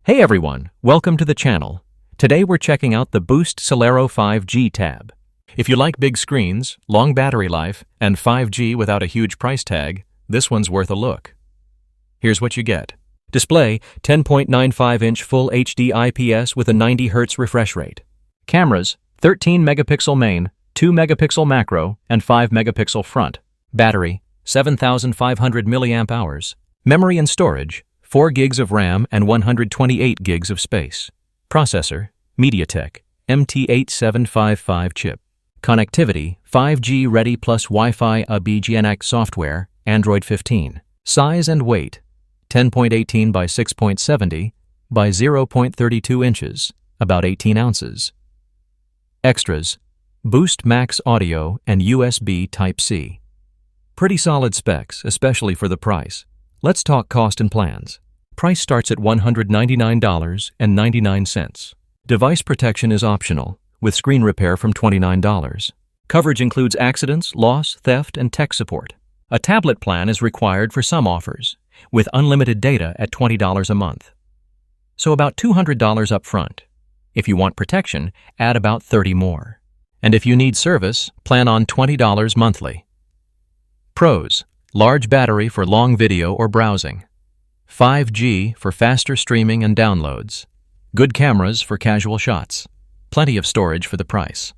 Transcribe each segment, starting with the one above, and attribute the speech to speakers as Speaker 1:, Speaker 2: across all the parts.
Speaker 1: Hey everyone, welcome to the channel. Today we're checking out the Boost Celero 5G TAB. If you like big screens, long battery life, and 5G without a huge price tag, this one's worth a look. Here's what you get. Display, 10.95-inch Full HD IPS with a 90 Hz refresh rate. Cameras, 13 megapixel main, 2 megapixel macro, and 5 megapixel front. Battery, 7,500 mAh. Memory and storage, 4 gigs of RAM and 128 gigs of space. Processor, MediaTek, MT8755 chip. Connectivity, 5G ready plus Wi-Fi BGNX software, Android 15. Size and weight, 10.18 by 6.70 by 0.32 inches, about 18 ounces. Extras, Boost Max audio and USB Type-C. Pretty solid specs, especially for the price. Let's talk cost and plans. Price starts at $199.99. Device protection is optional, with screen repair from $29. Coverage includes accidents, loss, theft, and tech support. A tablet plan is required for some offers, with unlimited data at $20 a month. So about $200 up front. If you want protection, add about $30 more. And if you need service, plan on $20 monthly. Pros: large battery for long video or browsing. 5G for faster streaming and downloads. Good cameras for casual shots. Plenty of storage for the price.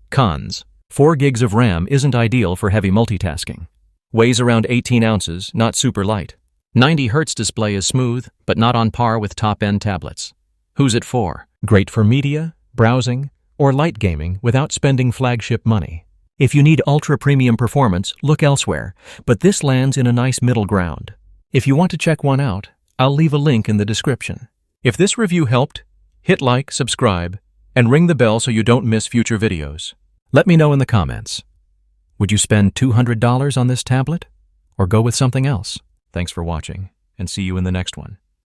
Speaker 1: Cons: 4 gigs of RAM isn't ideal for heavy multitasking. Weighs around 18 ounces, not super light. 90 Hz display is smooth, but not on par with top-end tablets. Who's it for? Great for media, browsing, or light gaming without spending flagship money. If you need ultra-premium performance, look elsewhere, but this lands in a nice middle ground. If you want to check one out, I'll leave a link in the description. If this review helped, hit like, subscribe, and ring the bell so you don't miss future videos. Let me know in the comments. Would you spend $200 on this tablet? Or go with something else? Thanks for watching, and see you in the next one.